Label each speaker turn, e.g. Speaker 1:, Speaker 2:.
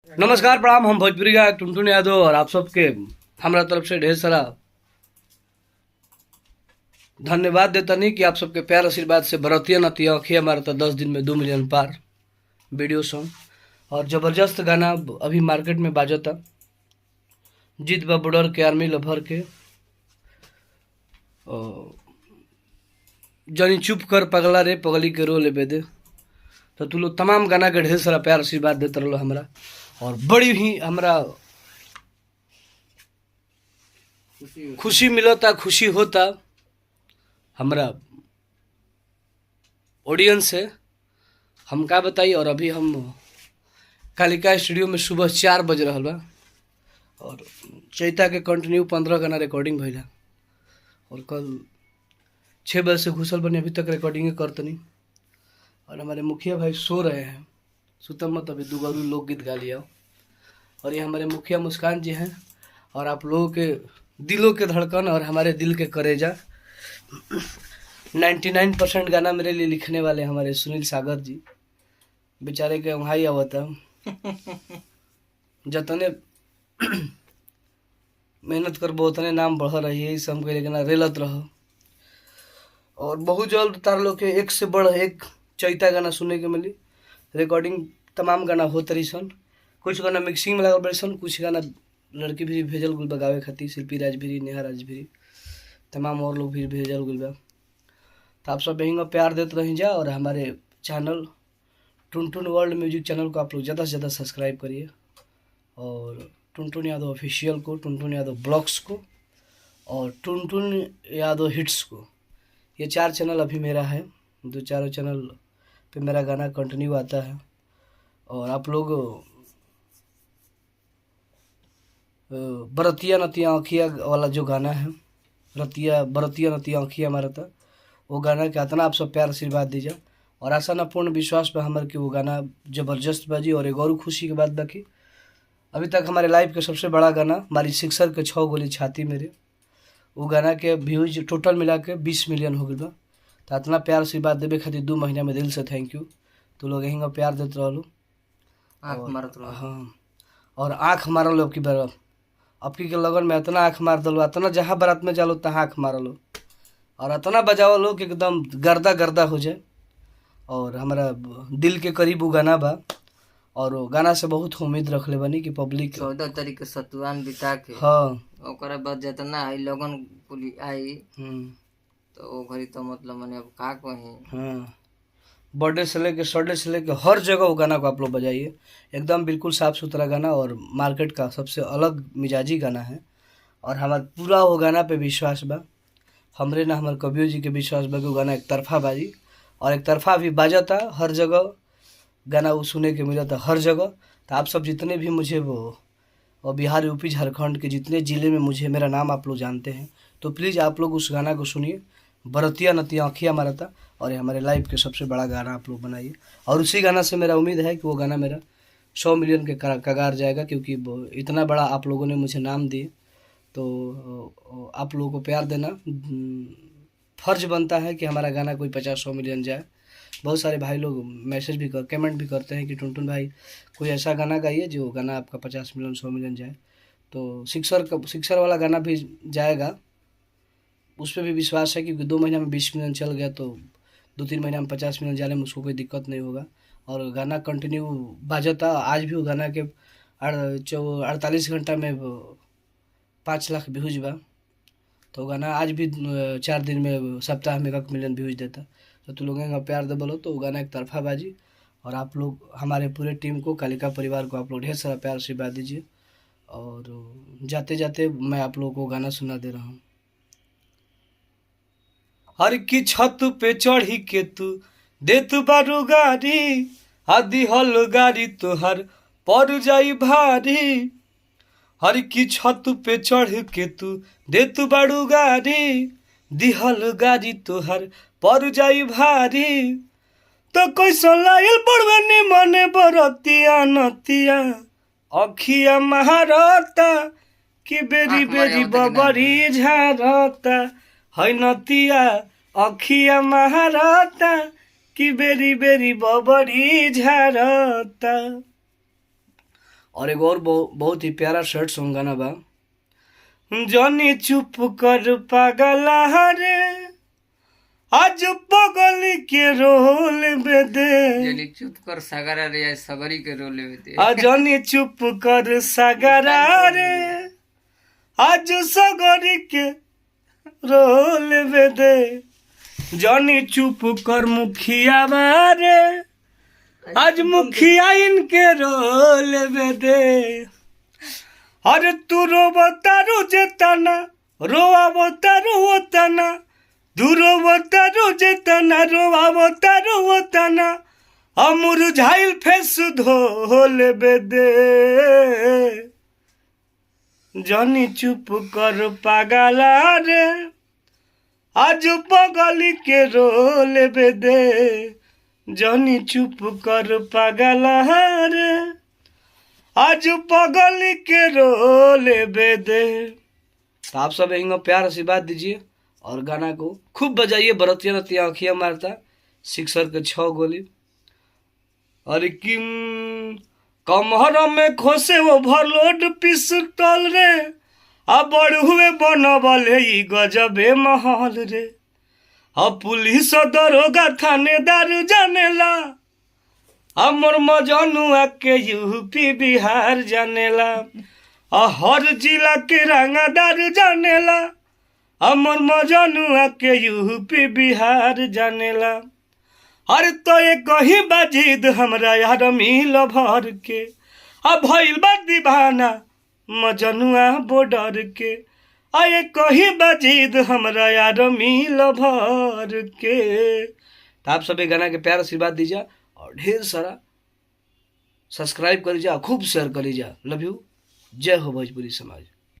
Speaker 1: नमस्कार प्रणाम। हम भोजपुरी गायक टुनटुन यादव और आप सबके हमारा तरफ से ढेर सारा धन्यवाद देता नहीं कि आप सबके प्यार आशीर्वाद से बरतिया नतिया अखिया हमारा तो 10 दिन में 2 मिलियन पार वीडियो सॉन्ग और जबरदस्त गाना अभी मार्केट में बाजता। जीत बा बॉर्डर के आर्मी लभर के जनी चुप कर पगला रे पगली के रो ले बेदे। तो तू लोग तमाम गाना के ढेर सारा प्यार आशीर्वाद देते रहो हमरा और बड़ी ही हमरा खुशी मिलता, खुशी होता हमरा ऑडियंस से। हम का बताई। और अभी हम कालिका स्टूडियो में सुबह 4 बज रहा बा और चैता के कंटिन्यू 15 गाना रिकॉर्डिंग भइला और कल 6 बजे से घुसल बने अभी तक रिकॉर्डिंग करतनी। और हमारे मुखिया भाई सो रहे हैं, सुतम मत, अभी दुगरू लोकगीत गा लिया। और ये हमारे मुखिया मुस्कान जी हैं और आप लोगों के दिलों के धड़कन और हमारे दिल के करेजा। 99% गाना मेरे लिए लिखने वाले हमारे सुनील सागर जी, बेचारे के वहाँ ही आवता जतने मेहनत करबो उतने नाम बढ़ रही है। इस हम कहे गाना रेलत रहो और बहुत जल्द तार लोग के एक से बढ़ एक चैता गाना सुनने के मिली। रिकॉर्डिंग तमाम गाना हो तरी सन, कुछ गाना मिक्सिंग में लगल बड़ी सन, कुछ गाना लड़की भी भेजल गुल बगावे खातिर, शिल्पी राज भी, नेहा राज भी, तमाम और लोग भी भेजल गुल बा। तो आप सब यहीं प्यार देते रही जा और हमारे चैनल टुनटुन वर्ल्ड म्यूजिक चैनल को आप लोग ज़्यादा से ज़्यादा सब्सक्राइब करिए और टुनटुन यादव ऑफिशियल को, टुनटुन यादव ब्लॉग्स को और टुनटुन यादव हिट्स को, ये 4 चैनल अभी मेरा है। 2-4 चैनल पे मेरा गाना कंटिन्यू आता है। और आप लोग बरतिया नतिया आँखिया वाला जो गाना है, बरतिया नतिया आँखिया हमारा था, वो गाना के इतना आप सब प्यार आशीर्वाद दीजिए। और आशा न पूर्ण विश्वास पर हमारे कि वो गाना जबरदस्त बाजी। और एक और खुशी की बात बाकी, अभी तक हमारे लाइफ के सबसे बड़ा गाना हमारी सिक्सर के 6 गोली छाती मेरे, वो गाना के व्यूज टोटल मिला के 20 मिलियन हो गई बा। तो इतना प्यार आशीर्वाद देवे खातिर 2 महीना में दिल से थैंक यू। तो लोग यहीं प्यार देते रहलो,
Speaker 2: आँख मारत रहो।
Speaker 1: हाँ, और आँख मारल अब की के लगन में इतना आँख मार दलो, इतना जहाँ बारात में जालो तहाँ आँख मारलो और इतना बजाओ लो कि एकदम गर्दा गर्दा हो जाए। और हमारा दिल के करीब वो गाना बा और वो गाना से बहुत उम्मीद रख ले बनी कि पब्लिक
Speaker 2: 14 तारीख के सतुआन बिता के
Speaker 1: हाँ
Speaker 2: ओकरा बाद जितना आई लगन पुली आई तो वो घड़ी तो मतलब मैंने अब का कहीं।
Speaker 1: हाँ, बर्थडे से लेके सडे से लेके हर जगह वो गाना को आप लोग बजाइए। एकदम बिल्कुल साफ़ सुथरा गाना और मार्केट का सबसे अलग मिजाजी गाना है। और हमारा पूरा वो गाना पे विश्वास बा, हमरे ना हमारे कवियो जी के विश्वास बा कि वो गाना एक तरफा बाजी और एक तरफा भी बाजता हर जगह गाना वो सुने के मिला था हर जगह। तो आप सब जितने भी मुझे वो और बिहार यूपी झारखंड के जितने ज़िले में मुझे मेरा नाम आप लोग जानते हैं, तो प्लीज़ आप लोग उस गाना को सुनिए, बरतिया नतिया आँखिया मारा था। और ये हमारे लाइफ के सबसे बड़ा गाना आप लोग बनाइए और उसी गाना से मेरा उम्मीद है कि वो गाना मेरा 100 मिलियन के कगार जाएगा, क्योंकि इतना बड़ा आप लोगों ने मुझे नाम दिए। तो आप लोगों को प्यार देना फ़र्ज बनता है कि हमारा गाना कोई 50-100 मिलियन जाए। बहुत सारे भाई लोग मैसेज भी कमेंट भी करते हैं कि टुनटुन भाई कोई ऐसा गाना गाइए जो गाना आपका 50 मिलियन 100 मिलियन जाए। तो सिक्सर वाला गाना भी जाएगा, उस पर भी विश्वास है, क्योंकि 2 महीना में 20 मिलियन चल गया तो 2-3 महीना में 50 मिलियन जाने में उसको कोई दिक्कत नहीं होगा। और गाना कंटिन्यू बाजता, आज भी वो गाना के 48 घंटा में 5 लाख व्यूज बा। तो गाना आज भी 4 दिन में सप्ताह में 1 मिलियन व्यूज देता। तो तुम लोगों का प्यार दे बोलो तो वो गाना एक तरफा बाजी। और आप लोग हमारे पूरे टीम को, कालिका परिवार को आप लोग ढेर सारा प्यार आशीर्वाद दीजिए। और जाते जाते मैं आप लोगों को गाना सुना दे रहा हूँ। हर की छत पे चढ़ी के तू देत बारू गाड़ी, आदि हल गाड़ी तोहर पड़ जाई भारी। हर की छत पे चढ़ के तू देत बारू गाड़ी, दिहल गाड़ी तोहर पड़ जाई भारी। तो कैसा लायल पड़वनी मने बरतिया नतिया अखिया महारता कि बेरी बेरी बबरी झारता है नतिया अखिया महारता कि बेरी बेरी बबरी झारता। और एक और बहुत ही प्यारा शर्ट सॉन्ग गाना बा, जनी चुप कर पागला रे आज पगल के रोल बेदे,
Speaker 2: जनी चुप कर सागरा रे सगरी के रोल बेदे,
Speaker 1: जनी चुप कर सागरा रे आज सगरी के रोल बेदे, जनी चुप कर मुखिया बारे आज मुखिया इनके रोल बेदे, अरे तू रोबतारू जेतना रोआबतारू ओतना, तू रोबतारू जेतना रोआबतारू ओतना, अमुर झाइल फेस धोल बेदे, जनी चुप कर पागला रे आज पगली के रोल बेदे, जनी चुप कर पागला रे आज पगली के रोल बेदे। तो आप सब यहीं प्यार आशीर्वाद दीजिए और गाना को खूब बजाइए, बरतिया रतिया आँखियाँ मारता सिक्सर के 6 गोली, अरे किम कमहर में खोसे ओवरलोड पिस्टल रे, अब बड़ हुए बनबले ई गजबे महल रे, अब पुलिस दरोगा थानेदार जानेला, हमर मजनुआ के यूपी बिहार जानेला, हर जिला के रंगदार जानेला, हमर मजनुआ के यूपी बिहार जानेला, अरे तो ये कहीं बाजिद हमरा यार मिल भर के, अब भइल बा दीवाना मजनुआ बॉर्डर के, आये कहीं बाजिद हमरा यार मिल भर के। तो आप सभी गाना के प्यार आशीर्वाद दीजिए और ढेर सारा सब्सक्राइब करी जा, खूब शेयर करी जा। लव यू, जय हो भोजपुरी समाज।